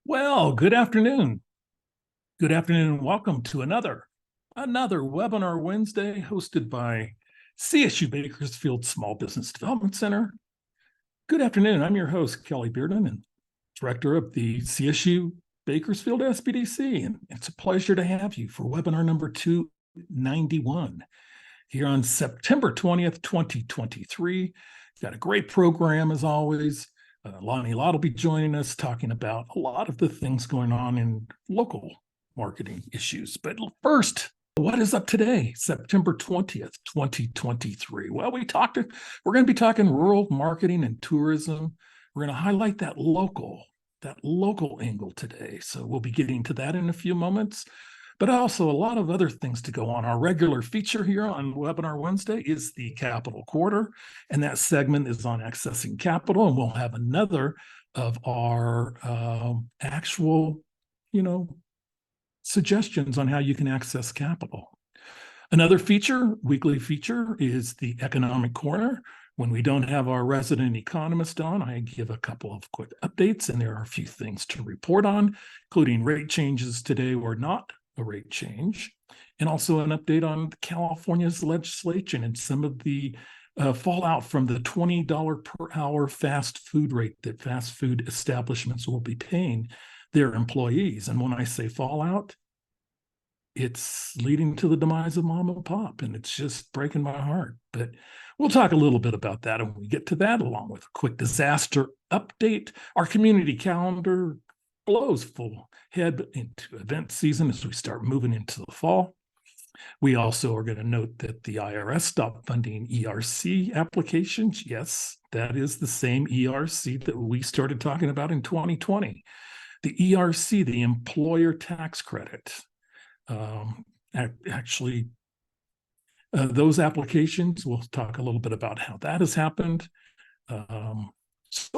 Well, good afternoon. Good afternoon and welcome to another Webinar Wednesday hosted by CSU Bakersfield Small Business Development Center. Good afternoon. I'm your host, Kelly Bearden, and director of the CSU Bakersfield SBDC. And it's a pleasure to have you for webinar number 291 here on September 20th, 2023. Got a great program as always. Lani Lott will be joining us talking about a lot of the things going on in local marketing issues. But first, what is up today, September 20th, 2023? Well, we're going to be talking rural marketing and tourism. We're going to highlight that local angle today. So we'll be getting to that in a few moments. But also a lot of other things to go on. Our regular feature here on Webinar Wednesday is the Capital Quarter, and that segment is on accessing capital, and we'll have another of our actual, suggestions on how you can access capital. Another weekly feature, is the Economic Corner. When we don't have our resident economist on, I give a couple of quick updates, and there are a few things to report on, including rate changes today or not a rate change, and also an update on California's legislation and some of the fallout from the $20 per hour fast food rate that fast food establishments will be paying their employees. And when I say fallout, it's leading to the demise of mom and pop, and it's just breaking my heart. But we'll talk a little bit about that when we get to that, along with a quick disaster update. Our community calendar blows full head into event season as we start moving into the fall. We also are going to note that the IRS stopped funding ERC applications. Yes, that is the same ERC that we started talking about in 2020. The ERC, the employer tax credit. Those applications, we'll talk a little bit about how that has happened. As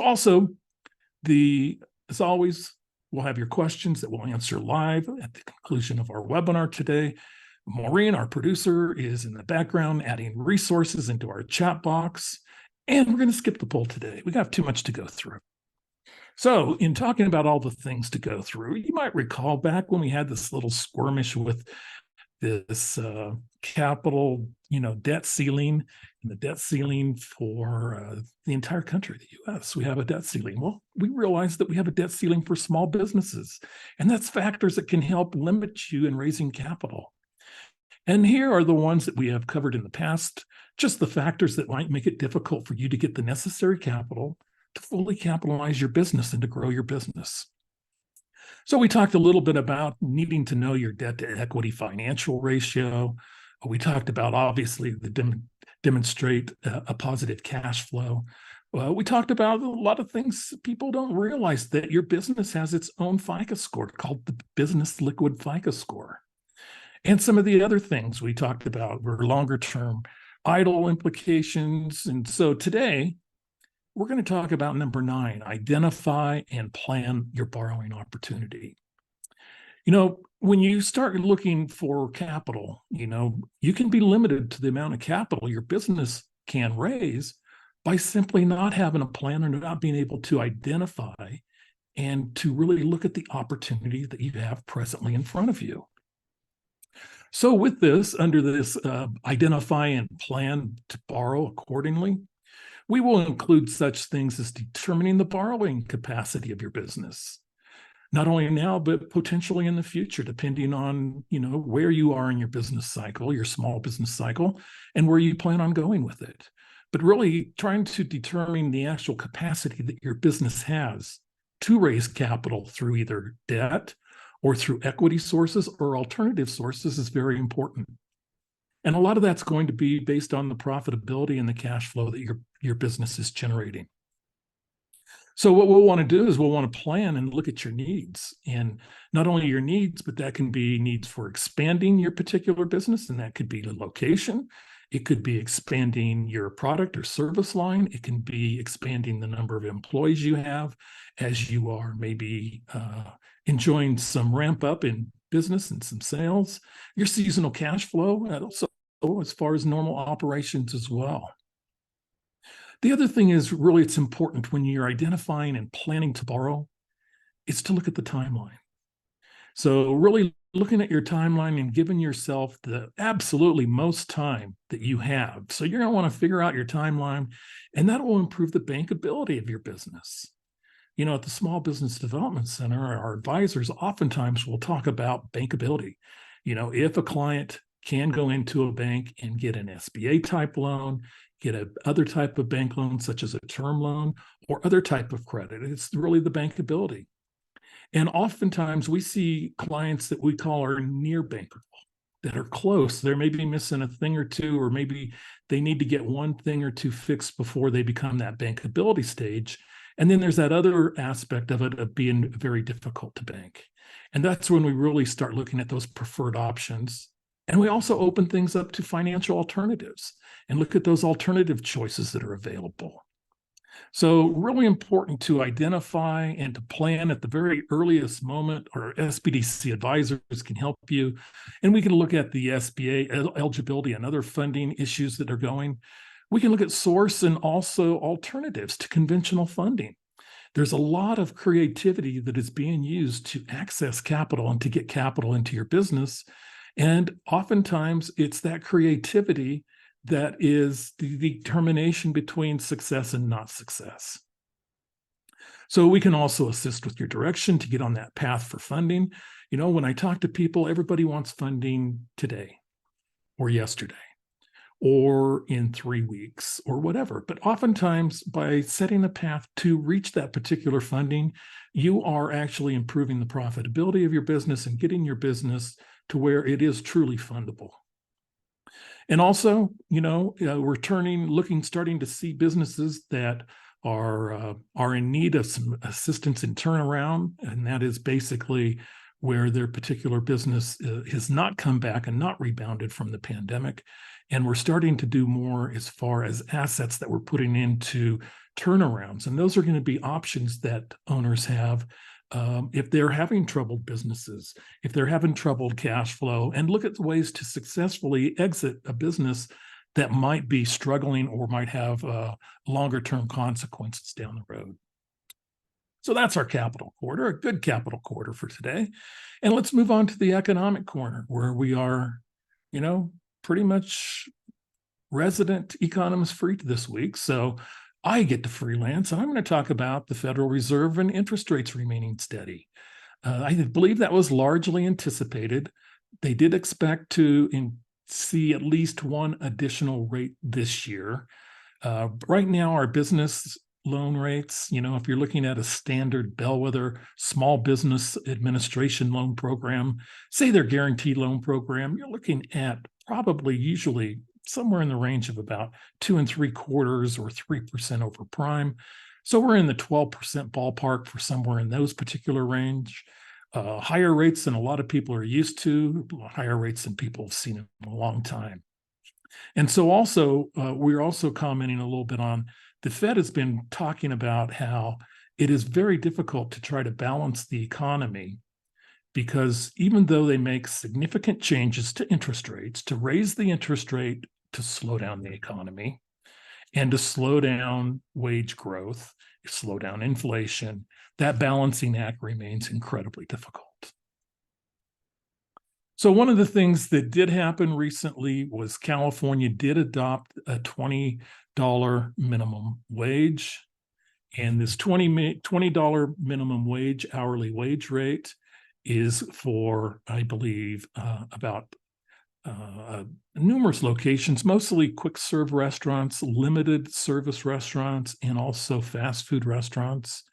always, we'll have your questions that we'll answer live at the conclusion of our webinar today. Maureen, our producer, is in the background adding resources into our chat box. And we're going to skip the poll today. We got too much to go through. So in talking about all the things to go through, you might recall back when we had this little skirmish with this capital, debt ceiling, and the debt ceiling for the entire country, the U.S. We have a debt ceiling. Well, we realized that we have a debt ceiling for small businesses, and that's factors that can help limit you in raising capital. And here are the ones that we have covered in the past, just the factors that might make it difficult for you to get the necessary capital to fully capitalize your business and to grow your business. So we talked a little bit about needing to know your debt to equity financial ratio. We talked about, obviously, demonstrate a positive cash flow. We talked about a lot of things. People don't realize that your business has its own FICO score called the Business Liquid FICO score. And some of the other things we talked about were longer term idle implications. And so today, we're going to talk about number 9, identify and plan your borrowing opportunity. When you start looking for capital, you can be limited to the amount of capital your business can raise by simply not having a plan or not being able to identify and to really look at the opportunity that you have presently in front of you. So with this, under this identify and plan to borrow accordingly, we will include such things as determining the borrowing capacity of your business, not only now, but potentially in the future, depending on, where you are in your business cycle, your small business cycle, and where you plan on going with it. But really trying to determine the actual capacity that your business has to raise capital through either debt or through equity sources or alternative sources is very important. And a lot of that's going to be based on the profitability and the cash flow that your business is generating. So what we'll want to do is we'll want to plan and look at your needs, and not only your needs, but that can be needs for expanding your particular business, and that could be the location. It could be expanding your product or service line. It can be expanding the number of employees you have as you are maybe enjoying some ramp up in business and some sales, your seasonal cash flow, and also as far as normal operations as well. The other thing is really it's important when you're identifying and planning to borrow is to look at the timeline. So really looking at your timeline and giving yourself the absolutely most time that you have. So you're going to want to figure out your timeline, and that will improve the bankability of your business. At the Small Business Development Center, our advisors oftentimes will talk about bankability. If a client can go into a bank and get an SBA type loan, get a other type of bank loan, such as a term loan or other type of credit, it's really the bankability. And oftentimes we see clients that we call are near bankable, that are close. They're maybe missing a thing or two, or maybe they need to get one thing or two fixed before they become that bankability stage. And then there's that other aspect of it of being very difficult to bank. And that's when we really start looking at those preferred options. And we also open things up to financial alternatives and look at those alternative choices that are available. So really important to identify and to plan at the very earliest moment. Our SBDC advisors can help you. And we can look at the SBA eligibility and other funding issues that are going. We can look at source and also alternatives to conventional funding. There's a lot of creativity that is being used to access capital and to get capital into your business. And oftentimes it's that creativity that is the determination between success and not success. So we can also assist with your direction to get on that path for funding. When I talk to people, everybody wants funding today or yesterday or in 3 weeks or whatever. But oftentimes by setting a path to reach that particular funding, you are actually improving the profitability of your business and getting your business to where it is truly fundable. And also, we're starting to see businesses that are in need of some assistance in turnaround, and that is basically where their particular business has not come back and not rebounded from the pandemic. And we're starting to do more as far as assets that we're putting into turnarounds. And those are going to be options that owners have if they're having troubled businesses, if they're having troubled cash flow, and look at ways to successfully exit a business that might be struggling or might have longer term consequences down the road. So that's our capital quarter, a good capital quarter for today. And let's move on to the economic corner, where we are, pretty much resident economist freak this week. So I get to freelance, and I'm going to talk about the Federal Reserve and interest rates remaining steady. I believe that was largely anticipated. They did expect to see at least one additional rate this year. Right now, our business loan rates, if you're looking at a standard bellwether small business administration loan program, say their guaranteed loan program, you're looking at probably usually somewhere in the range of about 2 3/4 or 3% over prime. So we're in the 12% ballpark for somewhere in those particular range. Higher rates than a lot of people are used to, higher rates than people have seen in a long time. And so also, we're also commenting a little bit on the Fed has been talking about how it is very difficult to try to balance the economy, because even though they make significant changes to interest rates, to raise the interest rate to slow down the economy and to slow down wage growth, slow down inflation, that balancing act remains incredibly difficult. So one of the things that did happen recently was California did adopt a $20 minimum wage. And this $20 minimum wage, hourly wage rate, is for, I believe, about numerous locations, mostly quick serve restaurants, limited service restaurants, and also fast food restaurants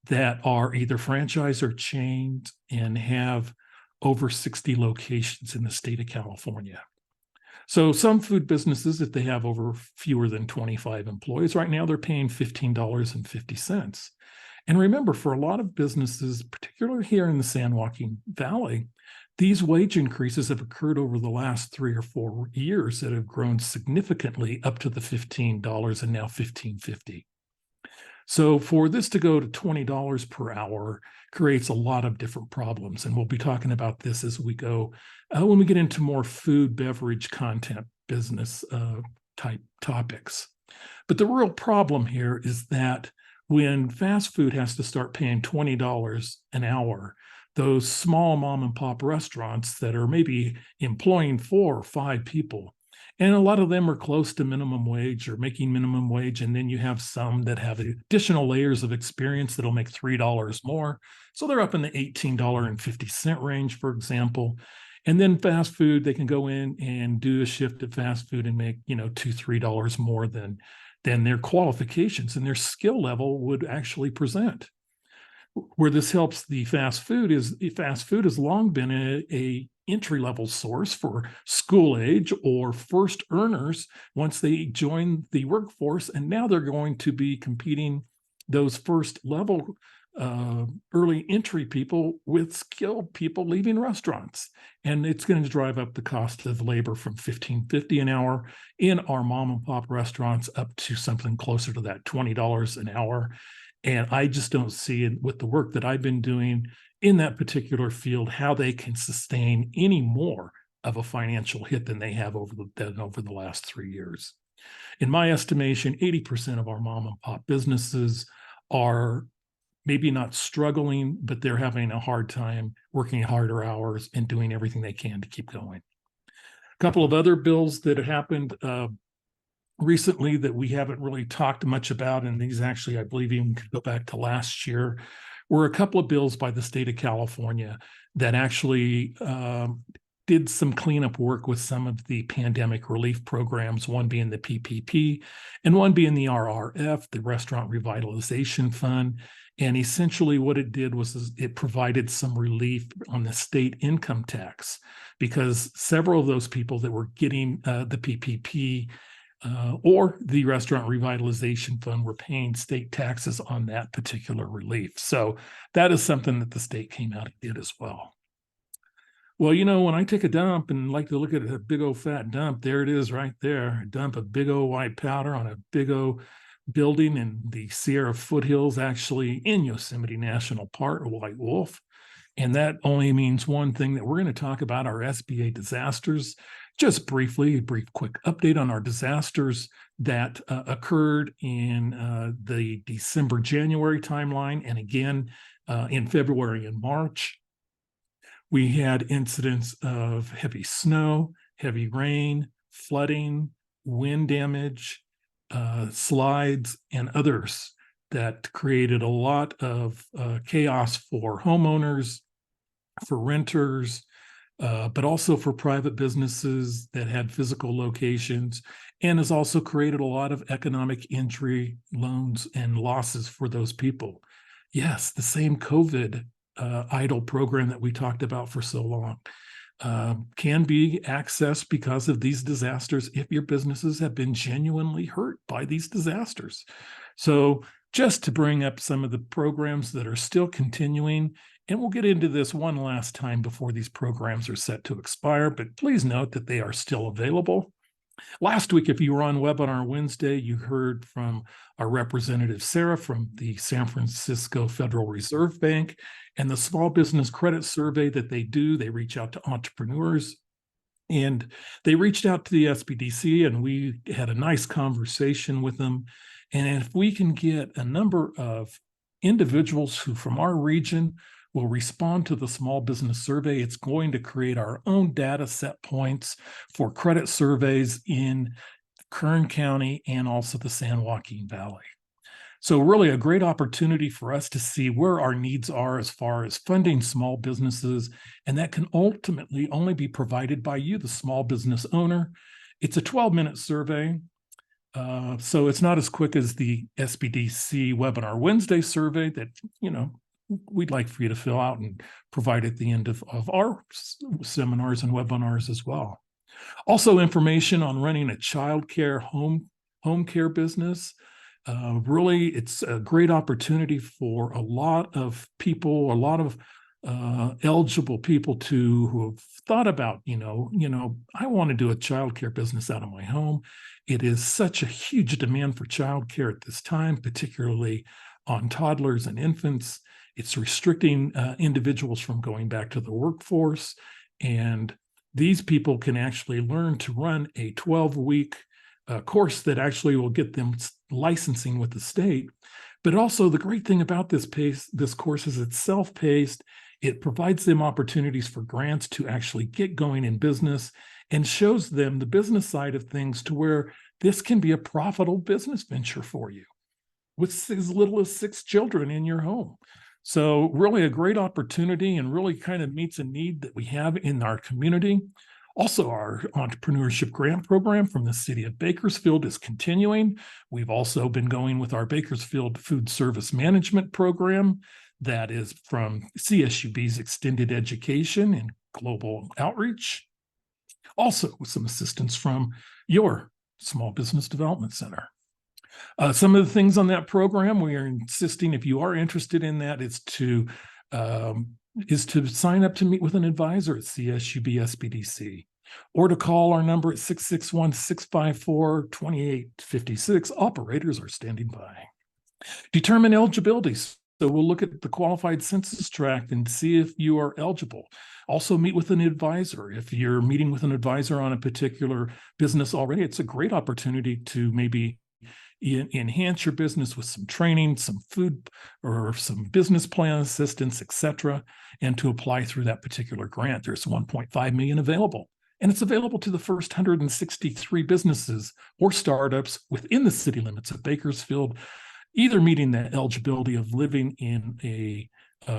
that are either franchised or chained and have over 60 locations in the state of California. So some food businesses, if they have fewer than 25 employees, right now they're paying $15.50. And remember, for a lot of businesses, particularly here in the San Joaquin Valley, these wage increases have occurred over the last 3 or 4 years that have grown significantly up to the $15 and now $15.50. So for this to go to $20 per hour creates a lot of different problems. And we'll be talking about this as we go, when we get into more food, beverage, content, business type topics. But the real problem here is that when fast food has to start paying $20 an hour, those small mom and pop restaurants that are maybe employing 4 or 5 people, and a lot of them are close to minimum wage or making minimum wage. And then you have some that have additional layers of experience that'll make $3 more. So they're up in the $18.50 range, for example. And then fast food, they can go in and do a shift at fast food and make, $2, $3 more than their qualifications and their skill level would actually present. Where this helps the fast food has long been a entry-level source for school age or first earners once they join the workforce, and now they're going to be competing those first level early entry people with skilled people leaving restaurants. And it's going to drive up the cost of labor from $15.50 an hour in our mom and pop restaurants up to something closer to that $20 an hour. And I just don't see it with the work that I've been doing in that particular field, how they can sustain any more of a financial hit than they have over the last 3 years. In my estimation, 80% of our mom and pop businesses are maybe not struggling, but they're having a hard time working harder hours and doing everything they can to keep going. A couple of other bills that happened recently that we haven't really talked much about, and these actually, I believe, even could go back to last year, were a couple of bills by the state of California that actually did some cleanup work with some of the pandemic relief programs, one being the PPP and one being the RRF, the Restaurant Revitalization Fund. And essentially what it did was it provided some relief on the state income tax, because several of those people that were getting the PPP or the Restaurant Revitalization Fund were paying state taxes on that particular relief. So that is something that the state came out and did as well. Well, when I take a dump and like to look at a big old fat dump, there it is right there. I dump a big old white powder on a big old building in the Sierra foothills, actually in Yosemite National Park, a white wolf. And that only means one thing, that we're going to talk about our SBA disasters. Just briefly, a brief quick update on our disasters that occurred in the December-January timeline, and again in February and March. We had incidents of heavy snow, heavy rain, flooding, wind damage, slides, and others that created a lot of chaos for homeowners, for renters, but also for private businesses that had physical locations, and has also created a lot of economic injury, loans, and losses for those people. Yes, the same COVID EIDL program that we talked about for so long can be accessed because of these disasters if your businesses have been genuinely hurt by these disasters. So just to bring up some of the programs that are still continuing, and we'll get into this one last time before these programs are set to expire, but please note that they are still available. Last week, if you were on Webinar Wednesday, you heard from our representative, Sarah, from the San Francisco Federal Reserve Bank, and the small business credit survey that they do. They reach out to entrepreneurs, and they reached out to the SBDC, and we had a nice conversation with them. And if we can get a number of individuals who from our region will respond to the small business survey, it's going to create our own data set points for credit surveys in Kern County and also the San Joaquin Valley. So really a great opportunity for us to see where our needs are as far as funding small businesses, and that can ultimately only be provided by you, the small business owner. It's a 12-minute survey. So it's not as quick as the SBDC Webinar Wednesday survey that, we'd like for you to fill out and provide at the end of our seminars and webinars as well. Also, information on running a child care home care business. Really, it's a great opportunity for a lot of people, a lot of eligible people who have thought about, I want to do a child care business out of my home. It is such a huge demand for child care at this time, particularly on toddlers and infants. It's restricting individuals from going back to the workforce. And these people can actually learn to run a 12-week course that actually will get them licensing with the state. But also the great thing about this course is it's self-paced. It provides them opportunities for grants to actually get going in business and shows them the business side of things to where this can be a profitable business venture for you with as little as 6 children in your home. So really a great opportunity and really kind of meets a need that we have in our community. Also, our entrepreneurship grant program from the city of Bakersfield is continuing. We've also been going with our Bakersfield Food Service Management program that is from CSUB's Extended Education and Global Outreach. Also with some assistance from your Small Business Development Center. Some of the things on that program, we are insisting, if you are interested in that, is to sign up to meet with an advisor at CSUB SBDC, or to call our number at 661-654-2856. Operators are standing by. Determine eligibility. So we'll look at the qualified census tract and see if you are eligible. Also meet with an advisor. If you're meeting with an advisor on a particular business already, it's a great opportunity to maybe enhance your business with some training, some food or some business plan assistance, etc., and to apply through that particular grant. There's 1.5 million available, and it's available to the first 163 businesses or startups within the city limits of Bakersfield, either meeting the eligibility of living in a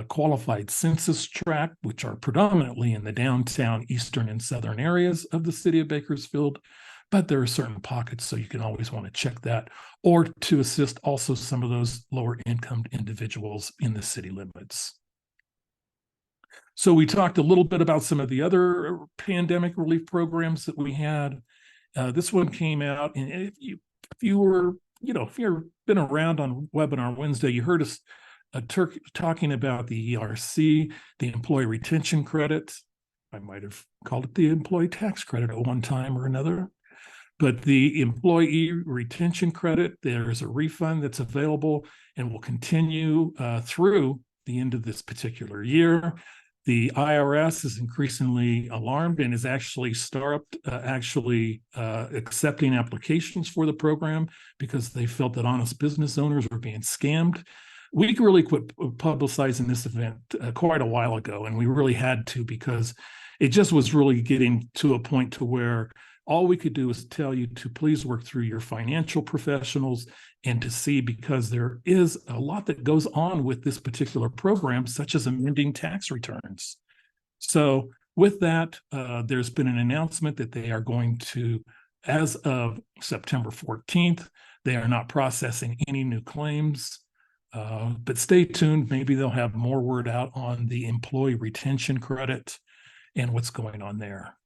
qualified census tract, which are predominantly in the downtown, eastern, and southern areas of the city of Bakersfield. But there are certain pockets, so you can always want to check that, or to assist also some of those lower income individuals in the city limits. So we talked a little bit about some of the other pandemic relief programs that we had. This one came out, and if you've been around on Webinar Wednesday, you heard us talking about the ERC, the Employee Retention Credit. I might have called it the Employee Tax Credit at one time or another. But the Employee Retention Credit, there's a refund that's available and will continue through the end of this particular year. The IRS is increasingly alarmed and is actually accepting applications for the program because they felt that honest business owners were being scammed. We really quit publicizing this event quite a while ago, and we really had to, because it just was really getting to a point to where all we could do is tell you to please work through your financial professionals and to see, because there is a lot that goes on with this particular program, such as amending tax returns. So with that, there's been an announcement that they are going to, as of September 14th, they are not processing any new claims. But stay tuned. Maybe they'll have more word out on the Employee Retention Credit and what's going on there.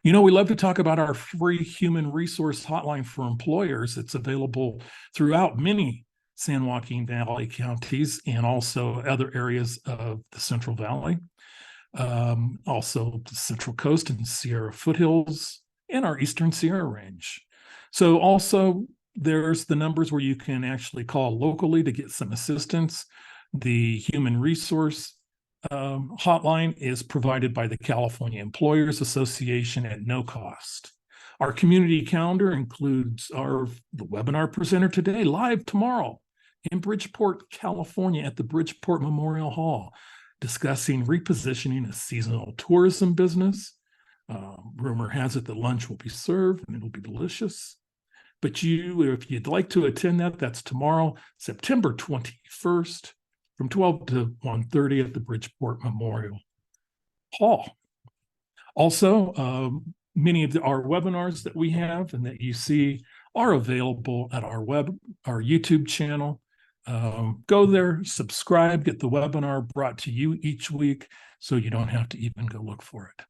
You know, we love to talk about our free human resource hotline for employers. It's available throughout many San Joaquin Valley counties and also other areas of the Central Valley, also the Central Coast and Sierra Foothills, and our Eastern Sierra Range. So also there's the numbers where you can actually call locally to get some assistance. The human resource hotline is provided by the California Employers Association at no cost. Our community calendar includes the webinar presenter today, live tomorrow in Bridgeport, California at the Bridgeport Memorial Hall, discussing repositioning a seasonal tourism business. Rumor has it that lunch will be served and it'll be delicious. But if you'd like to attend that, that's tomorrow, September 21st, from 12 to 1:30 at the Bridgeport Memorial Hall. Also, many of our webinars that we have and that you see are available at our YouTube channel. Go there, subscribe, get the webinar brought to you each week so you don't have to even go look for it.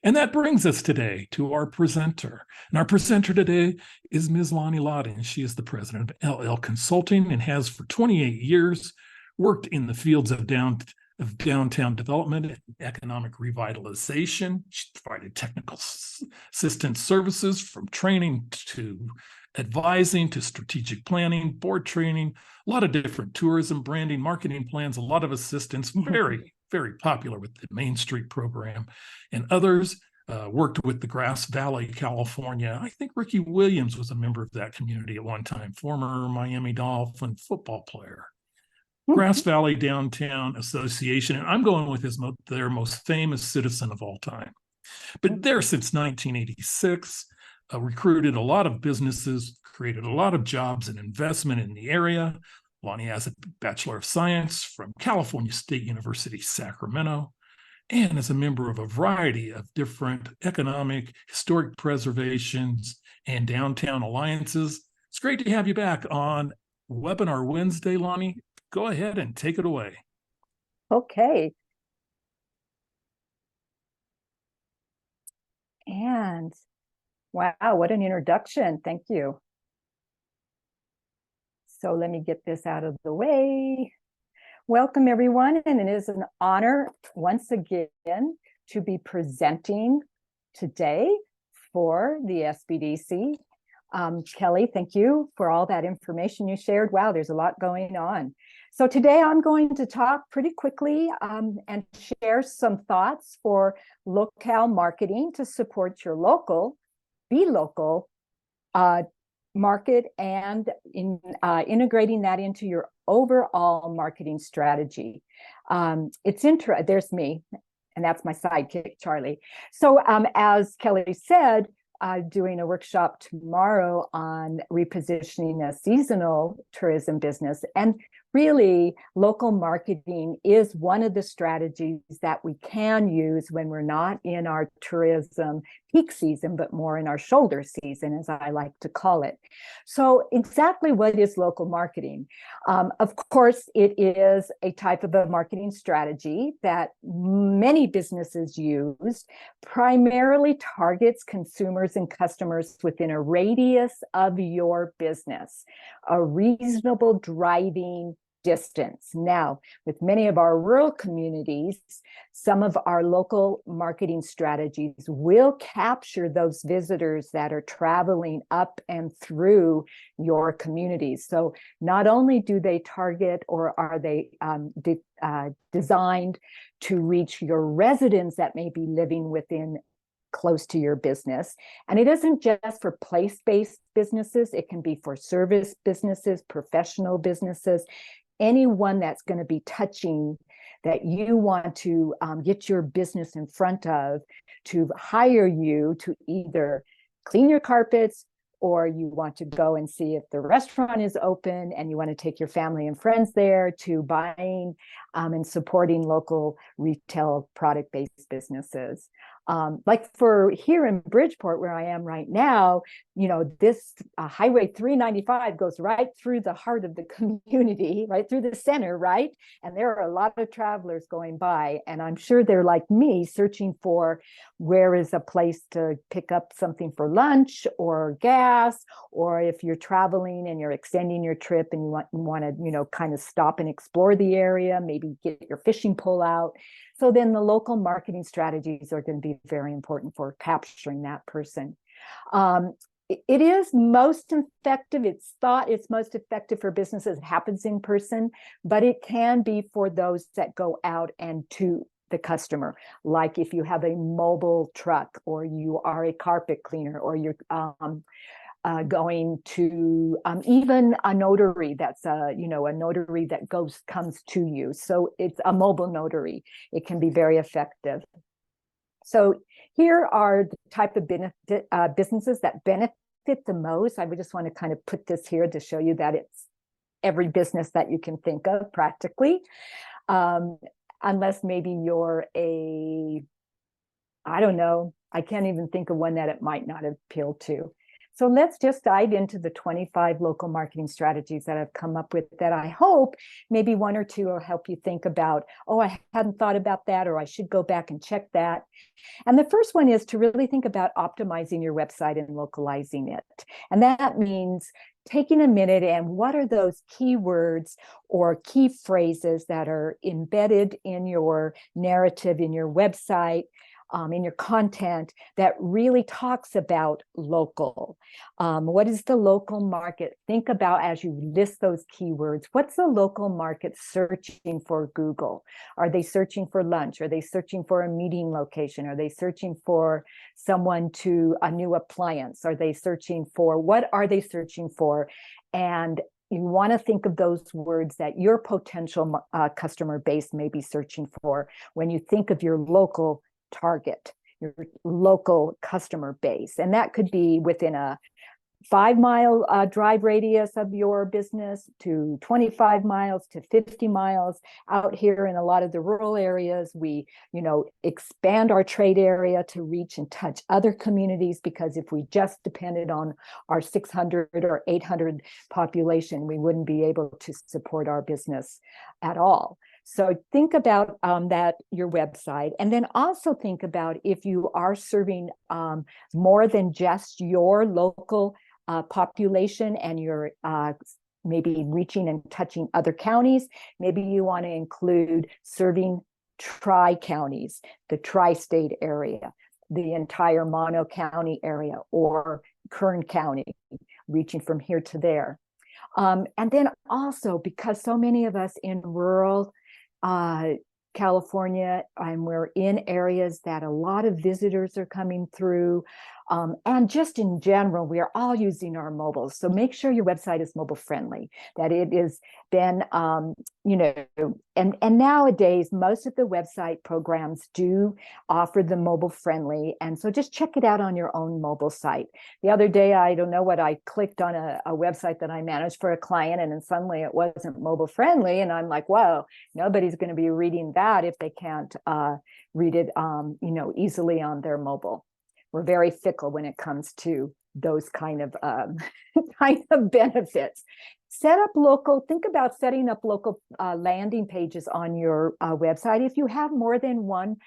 And that brings us today to our presenter. And our presenter today is Ms. Lani Lott, and she is the president of LL Consulting and has for 28 years worked in the fields of downtown development and economic revitalization. She provided technical assistance services from training to advising to strategic planning, board training, a lot of different tourism, branding, marketing plans, a lot of assistance, very, very popular with the Main Street program and others. worked with the Grass Valley, California. I think Ricky Williams was a member of that community at one time, former Miami Dolphin football player. Grass Valley Downtown Association, and I'm going with their most famous citizen of all time. But there since 1986, recruited a lot of businesses, created a lot of jobs and investment in the area. Lani has a Bachelor of Science from California State University, Sacramento, and is a member of a variety of different economic, historic preservations, and downtown alliances. It's great to have you back on Webinar Wednesday, Lani. Go ahead and take it away. Okay. And wow, what an introduction. Thank you. So let me get this out of the way. Welcome, everyone, and it is an honor once again to be presenting today for the SBDC. Kelly, thank you for all that information you shared. Wow, there's a lot going on. So today I'm going to talk pretty quickly and share some thoughts for Locale marketing to support your local, be local, market, and integrating that into your overall marketing strategy. There's me, and that's my sidekick, Charlie. So as Kelly said, doing a workshop tomorrow on repositioning a seasonal tourism business. And really, local marketing is one of the strategies that we can use when we're not in our tourism peak season, but more in our shoulder season, as I like to call it. So exactly what is local marketing? Of course, it is a type of a marketing strategy that many businesses use, primarily targets consumers and customers within a radius of your business, a reasonable driving distance. Now, with many of our rural communities, some of our local marketing strategies will capture those visitors that are traveling up and through your communities. So not only do they target, or are they designed to reach your residents that may be living within close to your business. And it isn't just for place-based businesses, it can be for service businesses, professional businesses, anyone that's going to be touching that you want to get your business in front of, to hire you to either clean your carpets, or you want to go and see if the restaurant is open and you want to take your family and friends there, to buying and supporting local retail product-based businesses. Like for here in Bridgeport, where I am right now, this Highway 395 goes right through the heart of the community, right through the center, right? And there are a lot of travelers going by, and I'm sure they're like me, searching for where is a place to pick up something for lunch or gas, or if you're traveling and you're extending your trip and you want to, kind of stop and explore the area, maybe get your fishing pole out. So then the local marketing strategies are going to be very important for capturing that person. It is most effective. It's thought it's most effective for businesses. It happens in person, but it can be for those that go out and to the customer. Like if you have a mobile truck, or you are a carpet cleaner, or you're going to even a notary that's a notary that comes to you. So it's a mobile notary. It can be very effective. So here are the type of businesses that benefit the most. I would just want to kind of put this here to show you that it's every business that you can think of practically, unless maybe you're I don't know, I can't even think of one that it might not appeal to. So let's just dive into the 25 local marketing strategies that I've come up with, that I hope maybe one or two will help you think about, oh, I hadn't thought about that, or I should go back and check that. And the first one is to really think about optimizing your website and localizing it. And that means taking a minute and what are those keywords or key phrases that are embedded in your narrative, in your website, in your content that really talks about local. What is the local market? Think about, as you list those keywords, what's the local market searching for Google? Are they searching for lunch? Are they searching for a meeting location? Are they searching for someone to a new appliance? Are they searching for, what are they searching for? And you want to think of those words that your potential customer base may be searching for when you think of your local target, your local customer base. And that could be within a 5-mile drive radius of your business to 25 miles to 50 miles. Out here in a lot of the rural areas, we, expand our trade area to reach and touch other communities, because if we just depended on our 600 or 800 population, we wouldn't be able to support our business at all. So think about that, your website, and then also think about if you are serving more than just your local population, and you're maybe reaching and touching other counties. Maybe you want to include serving tri-counties, the tri-state area, the entire Mono County area, or Kern County, reaching from here to there. And then also, because so many of us in rural California, and we're in areas that a lot of visitors are coming through, and just in general, we are all using our mobiles. So make sure your website is mobile friendly, that it is then, and nowadays, most of the website programs do offer the mobile friendly. And so just check it out on your own mobile site. The other day, I don't know what, I clicked on a website that I managed for a client, and then suddenly it wasn't mobile friendly. And I'm like, whoa, nobody's going to be reading that if they can't read it, easily on their mobile. We're very fickle when it comes to those kind of benefits. Set up local, think about setting up local landing pages on your website if you have more than one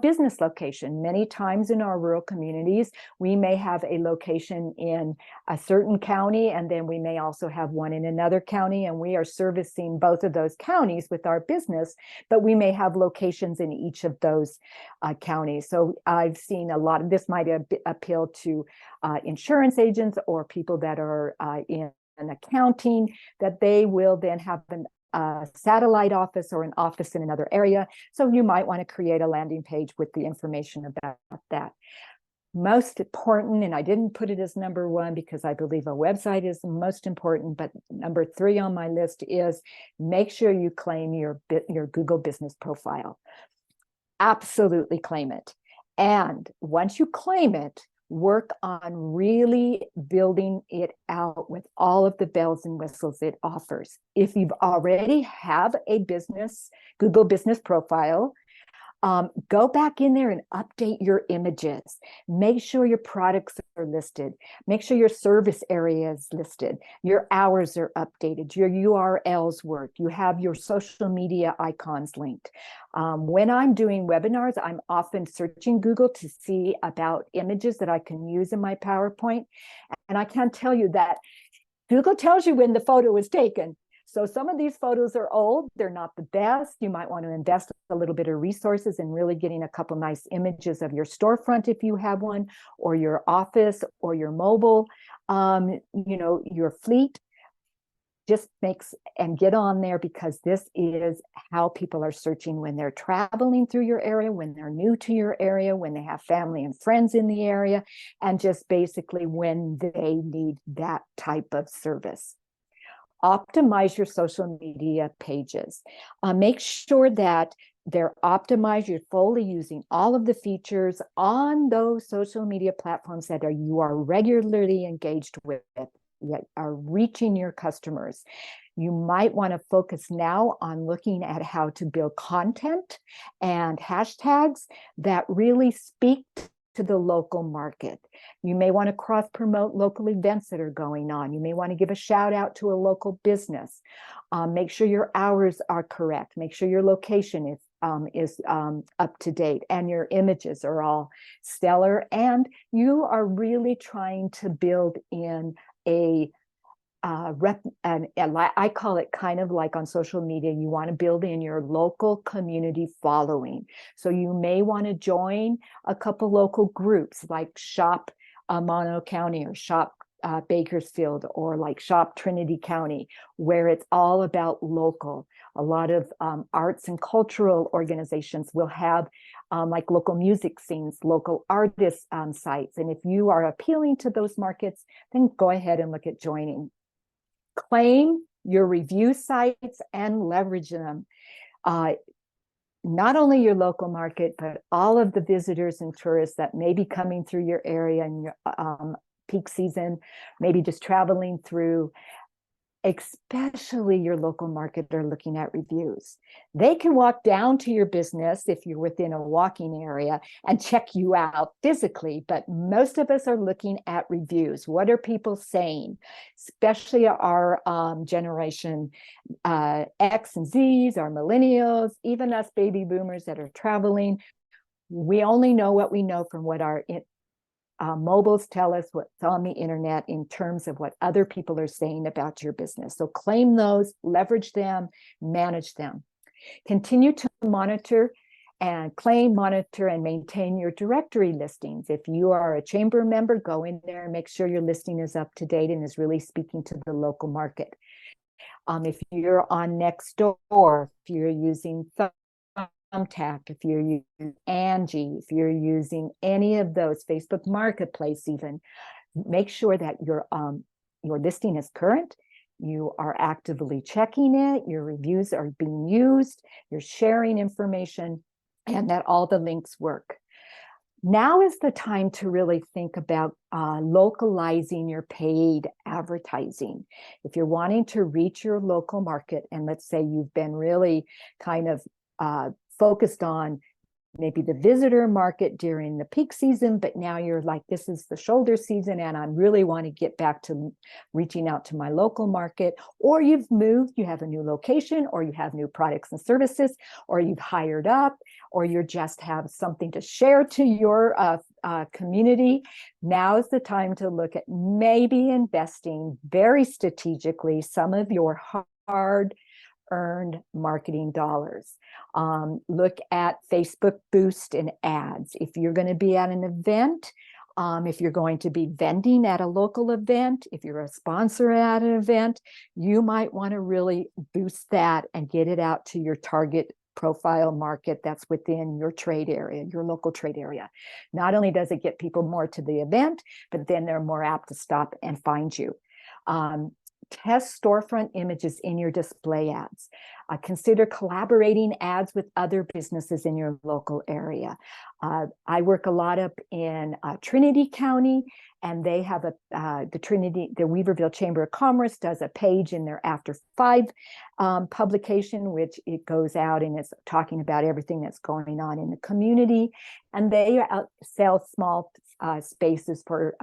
business location. Many times in our rural communities, we may have a location in a certain county, and then we may also have one in another county, and we are servicing both of those counties with our business, but we may have locations in each of those counties. So I've seen a lot of this might appeal to insurance agents or people that are in accounting, that they will then have a satellite office or an office in another area. So you might want to create a landing page with the information about that. Most important, and I didn't put it as number one because I believe a website is the most important, but number 3 on my list is make sure you claim your Google business profile. Absolutely claim it. And once you claim it, work on really building it out with all of the bells and whistles it offers. If you've already have a Google business profile, go back in there and update your images. Make sure your products are listed. Make sure your service area is listed. Your hours are updated. Your URLs work. You have your social media icons linked. When I'm doing webinars, I'm often searching Google to see about images that I can use in my PowerPoint. And I can tell you that Google tells you when the photo was taken. So some of these photos are old, they're not the best. You might want to invest a little bit of resources in really getting a couple nice images of your storefront if you have one, or your office, or your mobile, your fleet. Just get on there, because this is how people are searching when they're traveling through your area, when they're new to your area, when they have family and friends in the area, and just basically when they need that type of service. Optimize your social media pages. Make sure that they're optimized. You're fully using all of the features on those social media platforms that you are regularly engaged with, that are reaching your customers. You might want to focus now on looking at how to build content and hashtags that really speak to the local market. You may want to cross promote local events that are going on. You may want to give a shout out to a local business. Make sure your hours are correct. Make sure your location is up to date and your images are all stellar. And you are really trying to build in a and I call it kind of like on social media, you want to build in your local community following. So you may want to join a couple local groups like Shop Mono County or Shop Bakersfield, or like Shop Trinity County, where it's all about local. A lot of arts and cultural organizations will have like local music scenes, local artist sites. And if you are appealing to those markets, then go ahead and look at joining. Claim your review sites and leverage them. Not only your local market, but all of the visitors and tourists that may be coming through your area in your peak season, maybe just traveling through, especially your local market, are looking at reviews. They can walk down to your business if you're within a walking area and check you out physically, but most of us are looking at reviews. What are people saying? Especially our generation X and Zs, our millennials, even us baby boomers that are traveling. We only know what we know from what our mobiles tell us, what's on the internet in terms of what other people are saying about your business. So claim those, leverage them, manage them. Continue to monitor and claim, monitor, and maintain your directory listings. If you are a chamber member, go in there and make sure your listing is up to date and is really speaking to the local market. If you're on Nextdoor, if you're using Thumbtack, if you're using Angie, if you're using any of those, Facebook Marketplace even, make sure that your listing is current, you are actively checking it, your reviews are being used, you're sharing information, and that all the links work. Now is the time to really think about localizing your paid advertising. If you're wanting to reach your local market, and let's say you've been really kind of focused on maybe the visitor market during the peak season, but now you're like, this is the shoulder season and I really want to get back to reaching out to my local market, or you've moved, you have a new location, or you have new products and services, or you've hired up, or you just have something to share to your community. Now is the time to look at maybe investing very strategically some of your hard earned marketing dollars. Look at Facebook boost and ads. If you're going to be at an event, if you're going to be vending at a local event, if you're a sponsor at an event, you might want to really boost that and get it out to your target profile market that's within your trade area, your local trade area. Not only does it get people more to the event, but then they're more apt to stop and find you. Test storefront images in your display ads. Consider collaborating ads with other businesses in your local area. I work a lot up in Trinity County, and they have the Weaverville Chamber of Commerce does a page in their After 5 publication, which it goes out and it's talking about everything that's going on in the community. And they sell small spaces for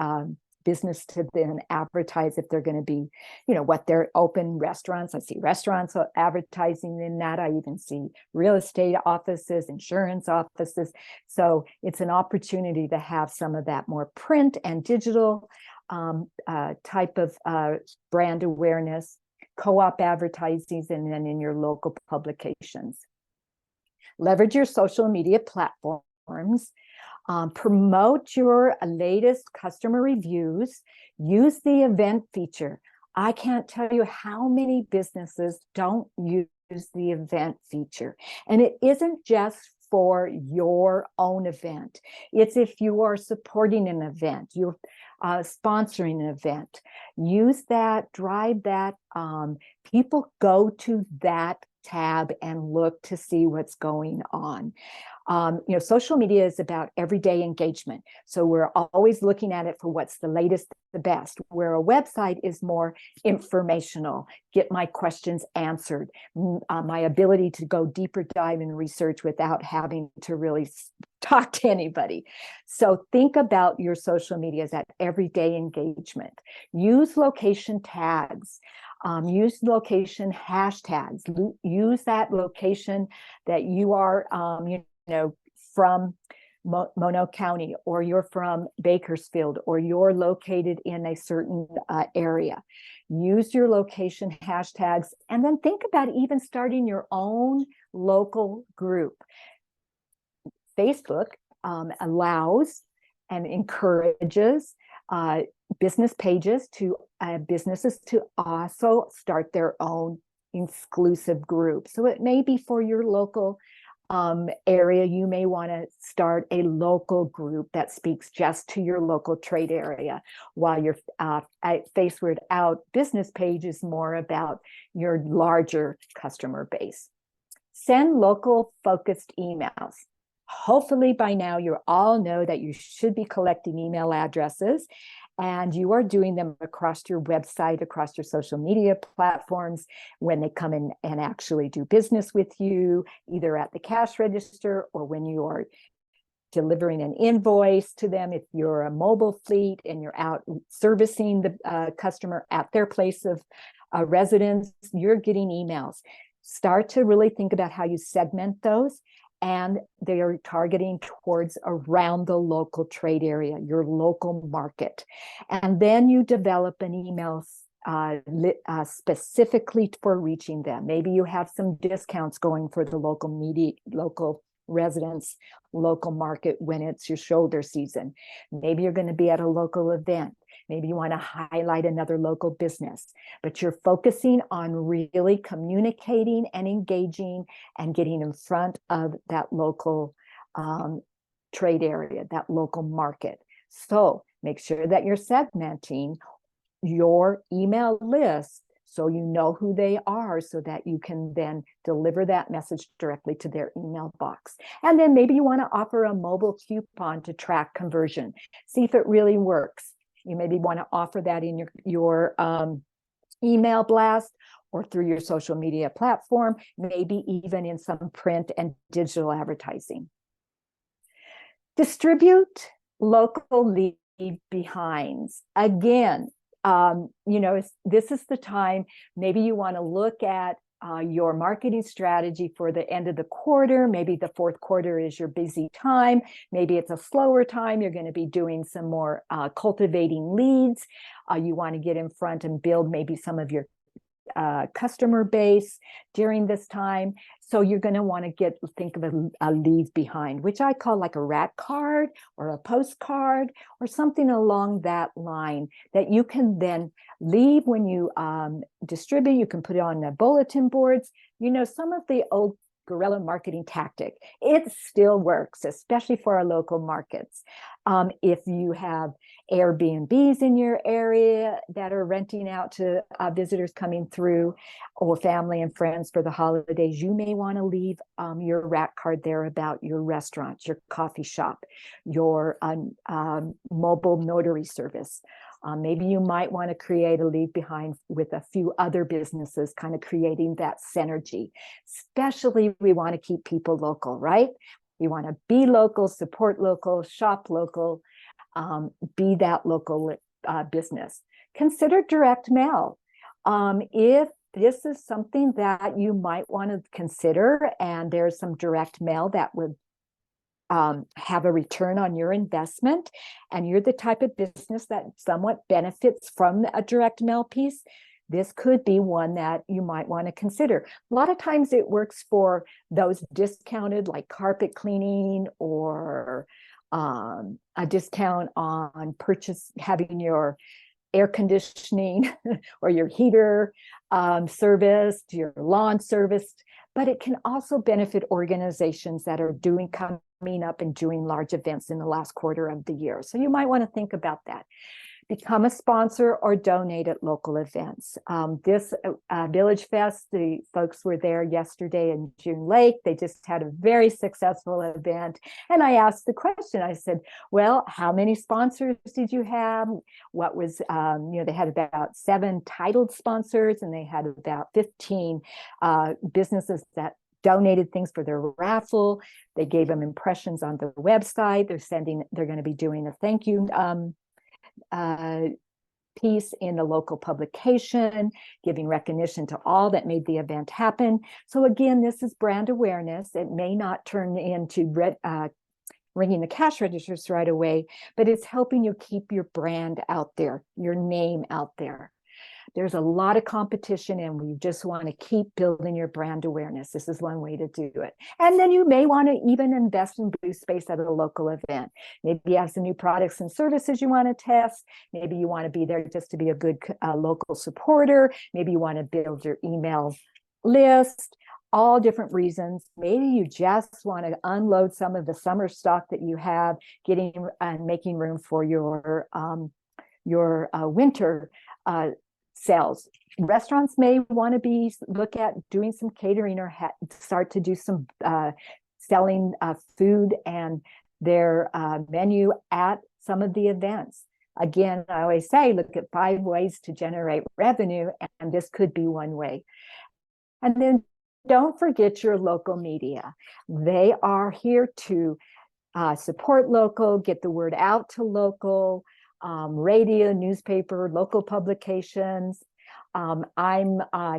business to then advertise if they're going to be, what they're open restaurants. I see restaurants advertising in that. I even see real estate offices, insurance offices. So it's an opportunity to have some of that more print and digital type of brand awareness, co-op advertising, and then in your local publications. Leverage your social media platforms. Promote your latest customer reviews. Use the event feature. I can't tell you how many businesses don't use the event feature. And it isn't just for your own event. It's if you are supporting an event, you're sponsoring an event. Use that, drive that. People go to that tab and look to see what's going on. Social media is about everyday engagement. So we're always looking at it for what's the latest, the best, where a website is more informational, get my questions answered, my ability to go deeper dive and research without having to really talk to anybody. So think about your social media as that everyday engagement. Use location tags. Use location hashtags. Use that location that you are, from Mono County, or you're from Bakersfield, or you're located in a certain area. Use your location hashtags, and then think about even starting your own local group. Facebook allows and encourages business pages to businesses to also start their own exclusive group. So it may be for your local area. You may want to start a local group that speaks just to your local trade area, while your Faceword Out business page is more about your larger customer base. Send local focused emails. Hopefully by now you all know that you should be collecting email addresses, and you are doing them across your website, across your social media platforms, when they come in and actually do business with you, either at the cash register or when you are delivering an invoice to them. If you're a mobile fleet and you're out servicing the customer at their place of residence, you're getting emails. Start to really think about how you segment those, and they are targeting towards around the local trade area, your local market. And then you develop an email specifically for reaching them. Maybe you have some discounts going for the local residents, local market when it's your shoulder season. Maybe you're going to be at a local event. Maybe you want to highlight another local business, but you're focusing on really communicating and engaging and getting in front of that local trade area, that local market. So make sure that you're segmenting your email list so you know who they are, so that you can then deliver that message directly to their email box. And then maybe you want to offer a mobile coupon to track conversion. See if it really works. You maybe want to offer that in your email blast or through your social media platform, maybe even in some print and digital advertising. Distribute local leave behinds. Again, this is the time. Maybe you want to look at your marketing strategy for the end of the quarter. Maybe the fourth quarter is your busy time. Maybe it's a slower time. You're going to be doing some more cultivating leads. You want to get in front and build maybe some of your customer base during this time. So you're going to want to think of a leave behind, which I call like a rat card or a postcard or something along that line that you can then leave when you distribute. You can put it on the bulletin boards. Some of the old guerrilla marketing tactic, it still works, especially for our local markets. If you have Airbnbs in your area that are renting out to visitors coming through, or family and friends for the holidays, you may want to leave your rat card there about your restaurant, your coffee shop, your mobile notary service. Maybe you might want to create a leave behind with a few other businesses, kind of creating that synergy. Especially, we want to keep people local, right? We want to be local, support local, shop local, be that local business. Consider direct mail. If this is something that you might want to consider, and there's some direct mail that would have a return on your investment, and you're the type of business that somewhat benefits from a direct mail piece, this could be one that you might want to consider. A lot of times it works for those discounted, like carpet cleaning, or a discount on having your air conditioning or your heater serviced, your lawn serviced. But it can also benefit organizations that are coming up and doing large events in the last quarter of the year. So you might want to think about that. Become a sponsor or donate at local events. This Village Fest, the folks were there yesterday in June Lake. They just had a very successful event. And I asked the question, I said, well, how many sponsors did you have? What was, they had about 7 titled sponsors, and they had about 15 businesses that donated things for their raffle. They gave them impressions on their website. They're going to be doing a thank you piece in a local publication, giving recognition to all that made the event happen. So again, this is brand awareness. It may not turn into ringing the cash registers right away, but it's helping you keep your brand out there, your name out there. There's a lot of competition, and we just want to keep building your brand awareness. This is one way to do it. And then you may want to even invest in booth space at a local event. Maybe you have some new products and services you want to test. Maybe you want to be there just to be a good local supporter. Maybe you want to build your email list. All different reasons. Maybe you just want to unload some of the summer stock that you have, getting and making room for your winter sales. Restaurants may want to look at doing some catering or start to do some selling food and their menu at some of the events. Again, I always say, look at 5 ways to generate revenue, and this could be one way. And then don't forget your local media. They are here to support local, get the word out to local, radio, newspaper, local publications. I'm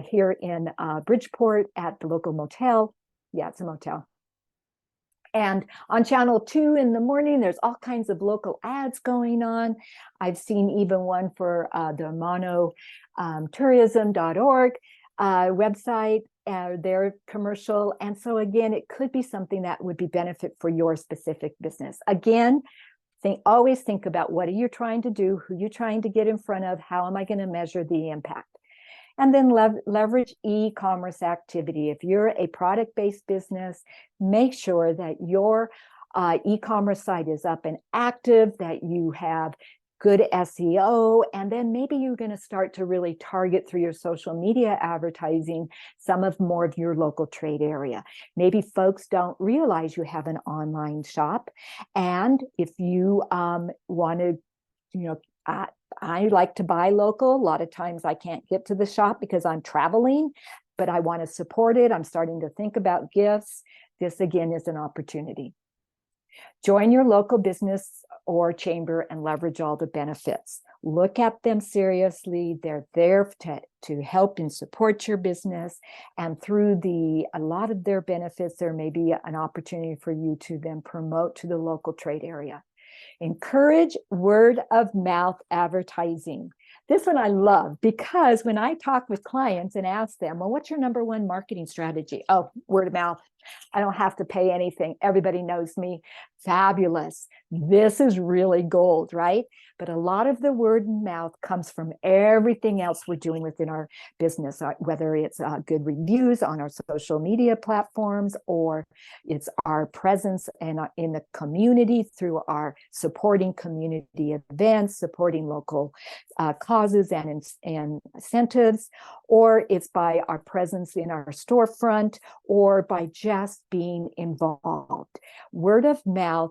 here in Bridgeport at the local motel. Yeah, it's a motel. And on channel 2 in the morning, there's all kinds of local ads going on. I've seen even one for the monotourism.org website, their commercial. And so again, it could be something that would be benefit for your specific business. Again, always think about what are you trying to do, who you're trying to get in front of, how am I going to measure the impact? And then leverage e-commerce activity. If you're a product-based business, make sure that your e-commerce site is up and active, that you have good SEO, and then maybe you're going to start to really target through your social media advertising more of your local trade area. Maybe folks don't realize you have an online shop, and if you want to, I like to buy local. A lot of times I can't get to the shop because I'm traveling, but I want to support it. I'm starting to think about gifts. This again is an opportunity. Join your local business or chamber and leverage all the benefits. Look at them seriously. They're there to help and support your business. And through a lot of their benefits, there may be an opportunity for you to then promote to the local trade area. Encourage word of mouth advertising. This one I love, because when I talk with clients and ask them, well, what's your number one marketing strategy? Oh, word of mouth. I don't have to pay anything. Everybody knows me. Fabulous. This is really gold, right? But a lot of the word of mouth comes from everything else we're doing within our business, whether it's good reviews on our social media platforms, or it's our presence in the community through our supporting community events, supporting local causes and incentives, or it's by our presence in our storefront, or by just being involved. Word of mouth,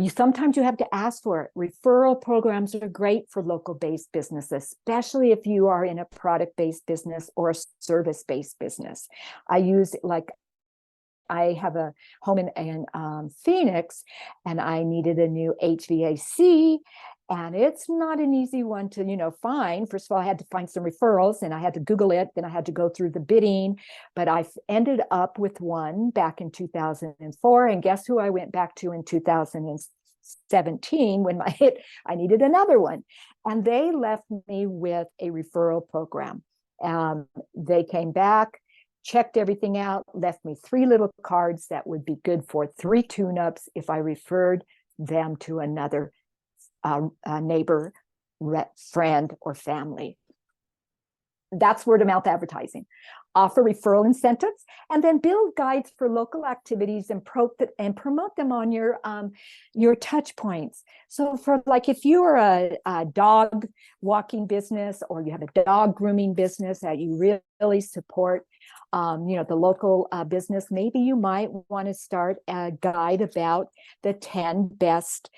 sometimes you have to ask for it. Referral programs are great for local-based businesses, especially if you are in a product-based business or a service-based business. I have a home in Phoenix, and I needed a new HVAC. And it's not an easy one to, find. First of all, I had to find some referrals, and I had to Google it. Then I had to go through the bidding. But I ended up with one back in 2004. And guess who I went back to in 2017 when I needed another one. And they left me with a referral program. They came back, checked everything out, left me 3 little cards that would be good for 3 tune-ups if I referred them to another neighbor, friend, or family. That's word of mouth advertising. Offer referral incentives, and then build guides for local activities and promote them on your touch points. So for if you are a dog walking business, or you have a dog grooming business that you really support, the local business, maybe you might want to start a guide about the 10 best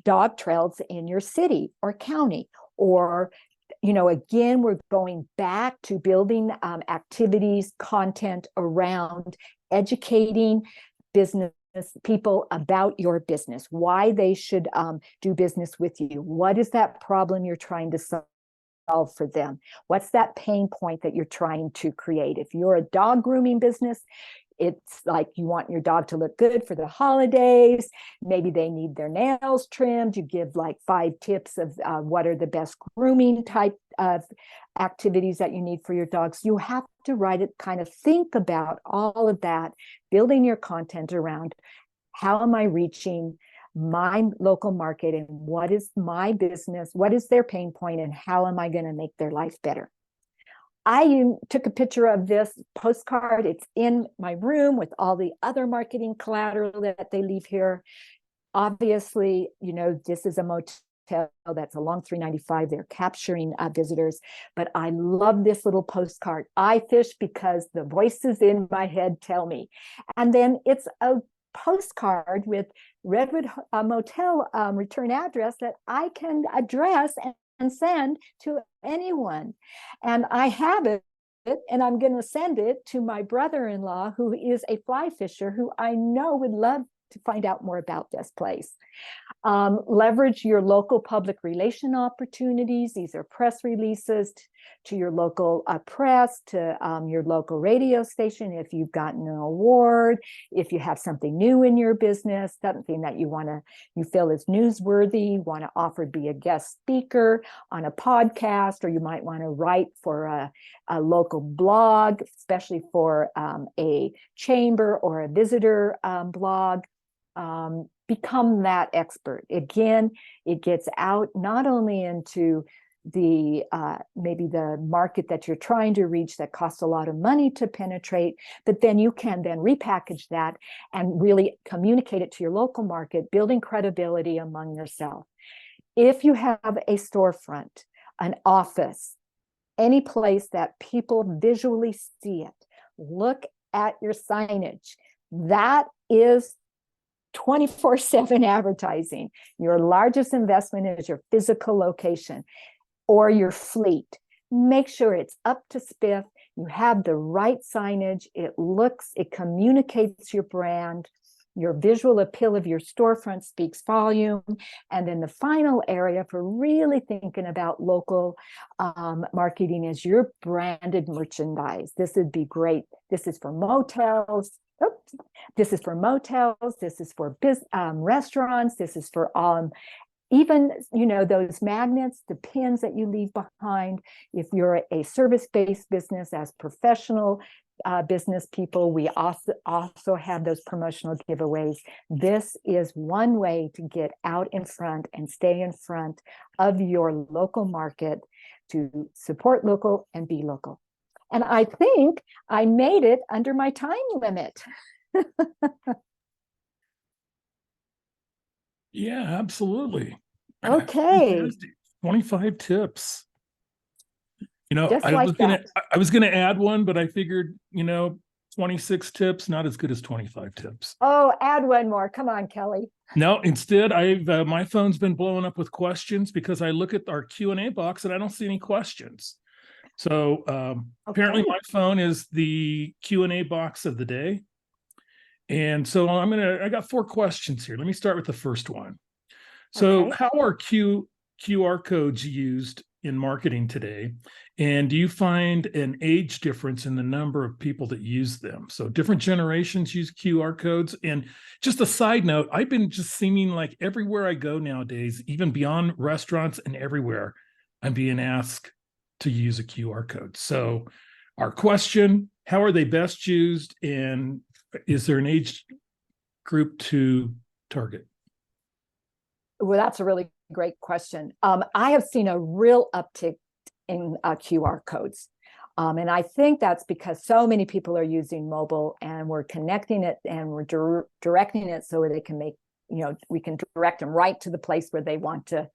dog trails in your city or county. Or again, we're going back to building activities, content around educating business people about your business, why they should do business with you. What is that problem you're trying to solve for them? What's that pain point that you're trying to create? If you're a dog grooming business, It's like you want your dog to look good for the holidays. Maybe they need their nails trimmed. You give like 5 tips of what are the best grooming type of activities that you need for your dogs. You have to write it, kind of think about all of that, building your content around how am I reaching my local market and what is my business, what is their pain point, and how am I going to make their life better. I took a picture of this postcard. It's in my room with all the other marketing collateral that they leave here. Obviously, you know, this is a motel that's along 395. They're capturing visitors, but I love this little postcard. I fish because the voices in my head tell me. And then it's a postcard with Redwood Motel return address that I can address and send to anyone. And I have it, and I'm going to send it to my brother-in-law, who is a fly fisher, who I know would love to find out more about this place. Leverage your local public relation opportunities. These are press releases to your local press, to your local radio station. If you've gotten an award, if you have something new in your business, something that you feel is newsworthy, want to offer to be a guest speaker on a podcast, or you might want to write for a local blog, especially for a chamber or a visitor blog. Become that expert. Again, it gets out not only into the maybe the market that you're trying to reach that costs a lot of money to penetrate, but then you can then repackage that and really communicate it to your local market, building credibility among yourself. If you have a storefront, an office, any place that people visually see it, look at your signage. That is 24/7 advertising. Your largest investment is your physical location or your fleet. Make sure it's up to spiff. You have the right signage. It communicates your brand. Your visual appeal of your storefront speaks volume. And then the final area for really thinking about local marketing is your branded merchandise. This would be great. This is for motels. This is for motels. This is for restaurants. This is for even, you know, those magnets, the pins that you leave behind. If you're a service-based business, as professional business people, we also have those promotional giveaways. This is one way to get out in front and stay in front of your local market, to support local and be local. And I think I made it under my time limit. Yeah, absolutely. Okay. Fantastic. 25 tips. You know, Just like that. I was gonna add one, but I figured, 26 tips, not as good as 25 tips. Oh, add one more. Come on, Kelly. No, instead, my phone's been blowing up with questions because I look at our Q&A box and I don't see any questions. So apparently my phone is the Q&A box of the day. And so I got 4 questions here. Let me start with the first one. So how are QR codes used in marketing today? And do you find an age difference in the number of people that use them? So different generations use QR codes. And just a side note, I've been just seeming like everywhere I go nowadays, even beyond restaurants and everywhere, I'm being asked to use a QR code. So our question, how are they best used? And is there an age group to target? Well, that's a really great question. I have seen a real uptick in QR codes. And I think that's because so many people are using mobile, and we're connecting it and we're directing it so they can make, we can direct them right to the place where they want to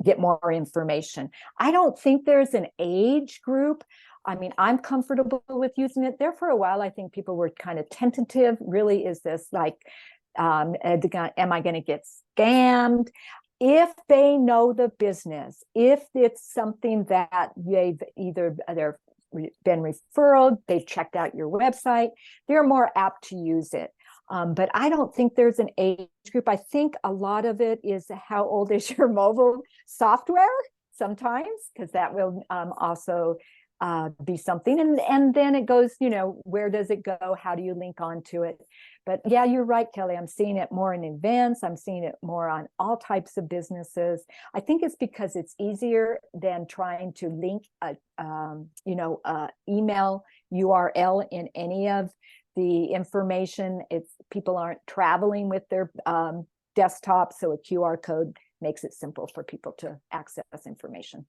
get more information. I don't think there's an age group. I mean, I'm comfortable with using it. There for a while, I think people were kind of tentative. Really, is this like, am I going to get scammed? If they know the business, if it's something that they've been referred, they've checked out your website, they're more apt to use it. But I don't think there's an age group. I think a lot of it is how old is your mobile software sometimes, because that will also be something. And then it goes, where does it go? How do you link onto it? But yeah, you're right, Kelly. I'm seeing it more in events. I'm seeing it more on all types of businesses. I think it's because it's easier than trying to link a email URL in any of the information. It's people aren't traveling with their desktop, so a QR code makes it simple for people to access information.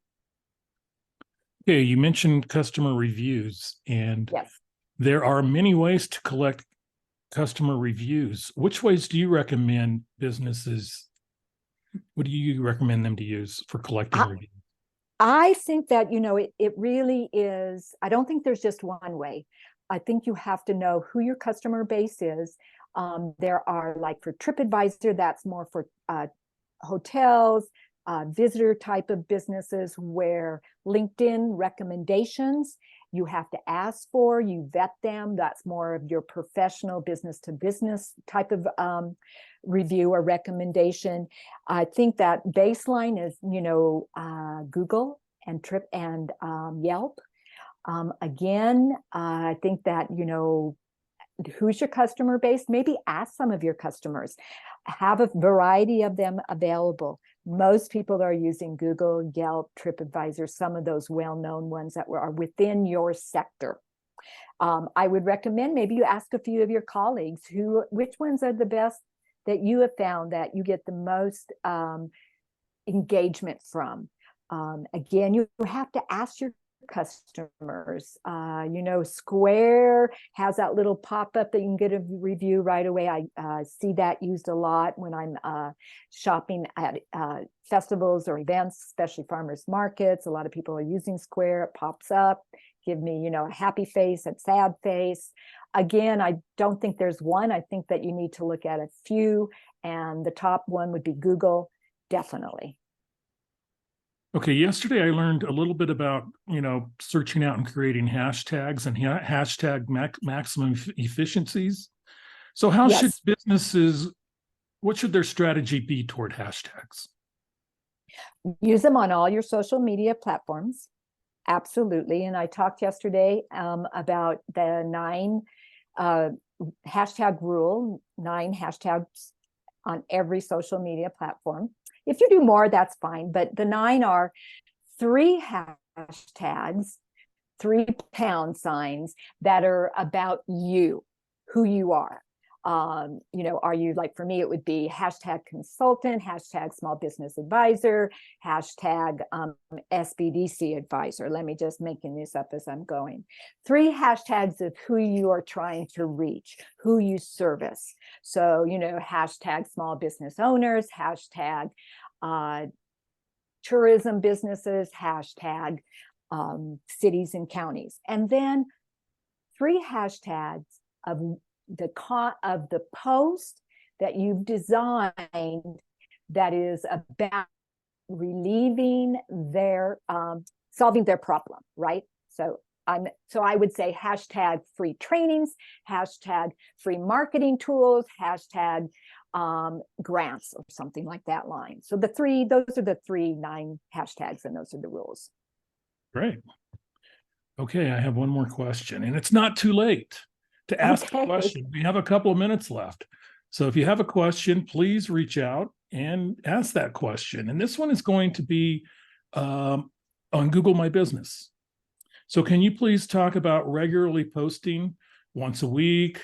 Okay, you mentioned customer reviews, and yes, there are many ways to collect customer reviews. Which ways do you recommend businesses? What do you recommend them to use for collecting reviews? I think that, it really is. I don't think there's just one way. I think you have to know who your customer base is. There are, like for TripAdvisor, that's more for hotels, visitor type of businesses, where LinkedIn recommendations you have to ask for, you vet them. That's more of your professional business to business type of review or recommendation. I think that baseline is, Google and Trip and Yelp. Again, I think that, who's your customer base? Maybe ask some of your customers. Have a variety of them available. Most people are using Google, Yelp, TripAdvisor, some of those well-known ones that are within your sector. I would recommend maybe you ask a few of your colleagues which ones are the best that you have found that you get the most engagement from. Again, you have to ask your customers. Square has that little pop-up that you can get a review right away. I see that used a lot when I'm shopping at festivals or events, especially farmers markets. A lot of people are using Square. It pops up, give me, a happy face and sad face. Again, I don't think there's one. I think that you need to look at a few, and the top one would be Google, definitely. Okay, yesterday I learned a little bit about, searching out and creating hashtags and hashtag maximum efficiencies. So how should businesses, what should their strategy be toward hashtags? Use them on all your social media platforms. Absolutely. And I talked yesterday about the 9 hashtag rule, 9 hashtags on every social media platform. If you do more, that's fine. But the 9 are 3 hashtags, 3 pound signs that are about you, who you are. Are you, like for me, it would be hashtag consultant, hashtag small business advisor, hashtag SBDC advisor. Let me just making this up as I'm going. 3 hashtags of who you are trying to reach, who you service. So, hashtag small business owners, hashtag tourism businesses, hashtag cities and counties. And then 3 hashtags of the post that you've designed that is about relieving their solving their problem, right? So I would say hashtag free trainings, hashtag free marketing tools, hashtag grants, or something like that line. So those are the 3 9 hashtags, and those are the rules. Great. Okay, I have one more question, and it's not too late to ask a question. We have a couple of minutes left. So if you have a question, please reach out and ask that question. And this one is going to be on Google My Business. So can you please talk about regularly posting once a week,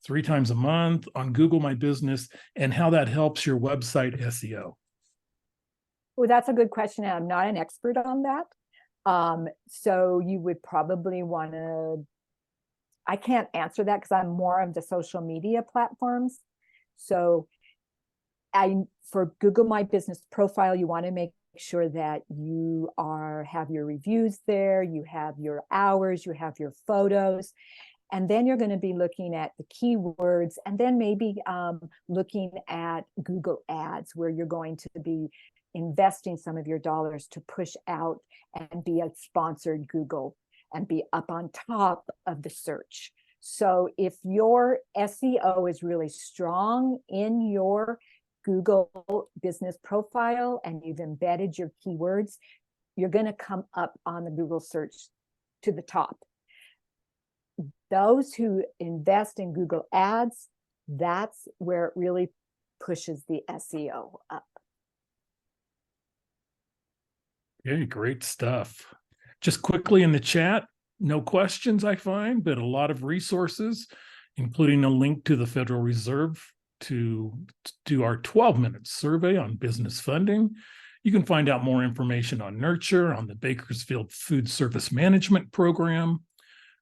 3 times a month on Google My Business, and how that helps your website SEO? Well, that's a good question. I'm not an expert on that. So you would probably want to, I can't answer that because I'm more of the social media platforms. So for Google My Business profile, you want to make sure that you have your reviews there, you have your hours, you have your photos, and then you're going to be looking at the keywords, and then maybe looking at Google Ads, where you're going to be investing some of your dollars to push out and be a sponsored Google and be up on top of the search. So if your SEO is really strong in your Google business profile and you've embedded your keywords, you're going to come up on the Google search to the top. Those who invest in Google Ads, that's where it really pushes the SEO up. Okay, great stuff. Just quickly in the chat, no questions, I find, but a lot of resources, including a link to the Federal Reserve to do our 12-minute survey on business funding. You can find out more information on Nurture, on the Bakersfield Food Service Management Program,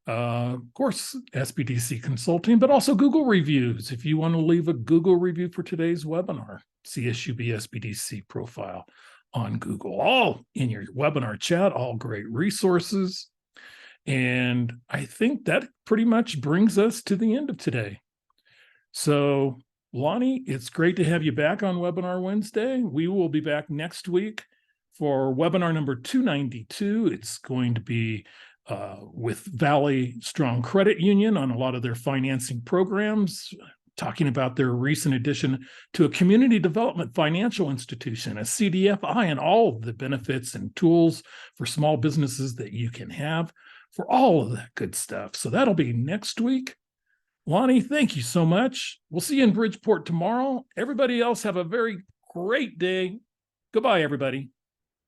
of course, SBDC Consulting, but also Google reviews. If you want to leave a Google review for today's webinar, CSUB SBDC profile on Google, all in your webinar chat, all great resources. And I think that pretty much brings us to the end of today. So, Lani, it's great to have you back on Webinar Wednesday. We will be back next week for webinar number 292. It's going to be with Valley Strong Credit Union on a lot of their financing programs, talking about their recent addition to a community development financial institution, a CDFI, and all of the benefits and tools for small businesses that you can have for all of that good stuff. So that'll be next week. Lani, thank you so much. We'll see you in Bridgeport tomorrow. Everybody else have a very great day. Goodbye, everybody.